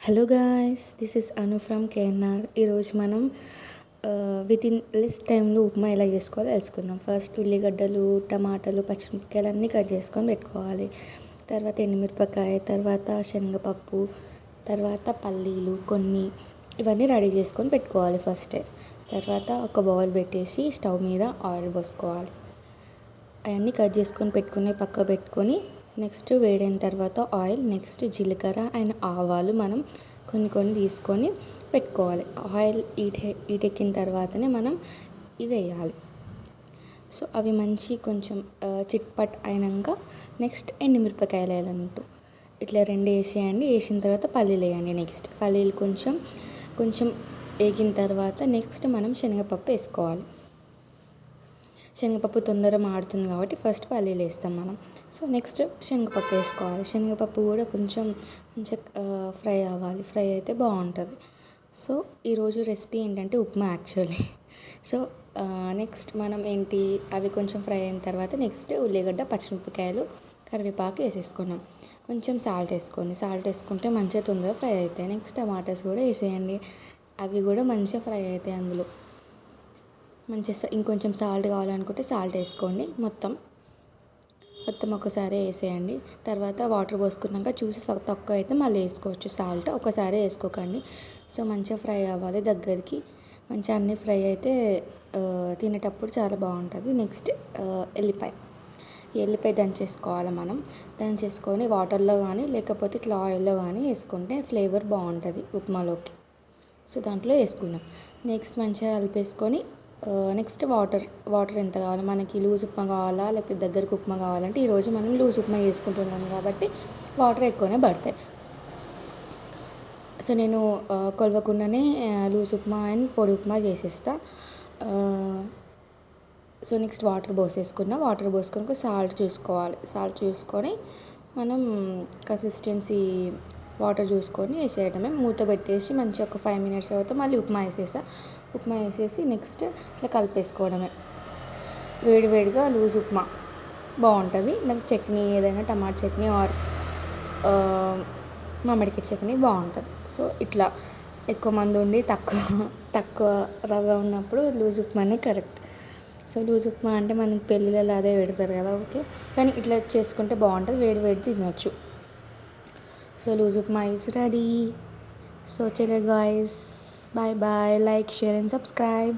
Hello guys, this is Anu from KNR. ఈరోజు మనం with in less టైంలో ఉప్మా ఎలా చేసుకోవాలో తెలుసుకుందాం. ఫస్ట్ ఉల్లిగడ్డలు, టమాటాలు, పచ్చిమిరపకాయలు అన్నీ కట్ చేసుకొని పెట్టుకోవాలి. తర్వాత ఎండుమిరపకాయ, తర్వాత శనగపప్పు, తర్వాత పల్లీలు కొన్ని ఇవన్నీ రెడీ చేసుకొని పెట్టుకోవాలి ఫస్టే. తర్వాత ఒక బౌల్ పెట్టేసి స్టవ్ మీద ఆయిల్ పోసుకోవాలి. అవన్నీ కట్ చేసుకొని పెట్టుకుని పక్క పెట్టుకొని నెక్స్ట్ వేడైన తర్వాత ఆయిల్, నెక్స్ట్ జీలకర్ర అండ్ ఆవాలు మనం కొన్ని తీసుకొని పెట్టుకోవాలి. ఆయిల్ ఈటెక్కిన తర్వాతనే మనం ఇవి వేయాలి. సో అవి మంచి కొంచెం చిట్పట్ అయినాక నెక్స్ట్ ఎండుమిరపకాయలు వేయాలన్నట్టు. ఇట్లా రెండు వేసేయండి. వేసిన తర్వాత పల్లీలు వేయండి. నెక్స్ట్ పల్లీలు కొంచెం వేగిన తర్వాత నెక్స్ట్ మనం శనగపప్పు వేసుకోవాలి. శనగపప్పు తొందరగా మాడుతుంది కాబట్టి ఫస్ట్ పల్లీలు వేస్తాం మనం. సో నెక్స్ట్ శనగపప్పు వేసుకోవాలి. శనగపప్పు కూడా కొంచెం ఫ్రై అవ్వాలి. ఫ్రై అయితే బాగుంటుంది. సో ఈరోజు రెసిపీ ఏంటంటే ఉప్మా యాక్చువల్లీ. సో నెక్స్ట్ మనం అవి కొంచెం ఫ్రై అయిన తర్వాత నెక్స్ట్ ఉల్లిగడ్డ, పచ్చిమిరపకాయలు, కరివేపాకు వేసేసుకున్నాం. కొంచెం సాల్ట్ వేసుకోండి. సాల్ట్ వేసుకుంటే మంచిగా తొందరగా ఫ్రై అవుతాయి. నెక్స్ట్ టమాటాస్ కూడా వేసేయండి. అవి కూడా మంచిగా ఫ్రై అవుతాయి. అందులో మంచిగా ఇంకొంచెం సాల్ట్ కావాలనుకుంటే సాల్ట్ వేసుకోండి. మొత్తం ఒకసారి వేసేయండి. తర్వాత వాటర్ పోసుకున్నాక చూసి తక్కువ అయితే మళ్ళీ వేసుకోవచ్చు సాల్ట్. ఒకసారి వేసుకోకండి. సో మంచిగా ఫ్రై అవ్వాలి దగ్గరికి. మంచిగా అన్నీ ఫ్రై అయితే తినేటప్పుడు చాలా బాగుంటుంది. నెక్స్ట్ ఎల్లిపాయ దంచేసుకోవాలి. మనం దంచేసుకొని వాటర్లో కానీ లేకపోతే ఇట్లా ఆయిల్లో కానీ వేసుకుంటే ఫ్లేవర్ బాగుంటుంది ఉప్మాలోకి. సో దాంట్లో వేసుకున్నాం. నెక్స్ట్ మంచిగా కలిపేసుకొని నెక్స్ట్ వాటర్ ఎంత కావాలి మనకి, లూజ్ ఉప్మా కావాలా లేకపోతే దగ్గరకు ఉప్మా కావాలంటే ఈరోజు మనం లూజ్ ఉప్మా చేసుకుంటున్నాం కాబట్టి వాటర్ ఎక్కువనే పడతాయి. సో నేను కొలవకుండానే లూజ్ ఉప్మా అండ్ పొడి ఉప్మా చేసేస్తా. సో నెక్స్ట్ వాటర్ పోసుకొని సాల్ట్ చూసుకోవాలి. సాల్ట్ చూసుకొని మనం కన్సిస్టెన్సీ వాటర్ చూసుకొని వేసేయడమే. మూత పెట్టేసి మంచిగా ఒక 5 minutes తర్వాత మళ్ళీ ఉప్మా వేసేసి నెక్స్ట్ ఇట్లా కలిపేసుకోవడమే. వేడివేడిగా లూజ్ ఉప్మా బాగుంటుంది. నాకు చట్నీ ఏదైనా టమాటా చట్నీ ఆర్ మామిడికాయ చట్నీ బాగుంటుంది. సో ఇట్లా ఎక్కువ మంది ఉండి తక్కువ రవ్వ ఉన్నప్పుడు లూజ్ ఉప్మానే కరెక్ట్. సో లూజ్ ఉప్మా అంటే మనకి పెళ్ళిళ్ళలో అదే పెడతారు కదా, ఓకే. కానీ ఇట్లా చేసుకుంటే బాగుంటుంది. వేడి తినొచ్చు. So loose upma is ready. So chale guys, bye bye, like, share and subscribe.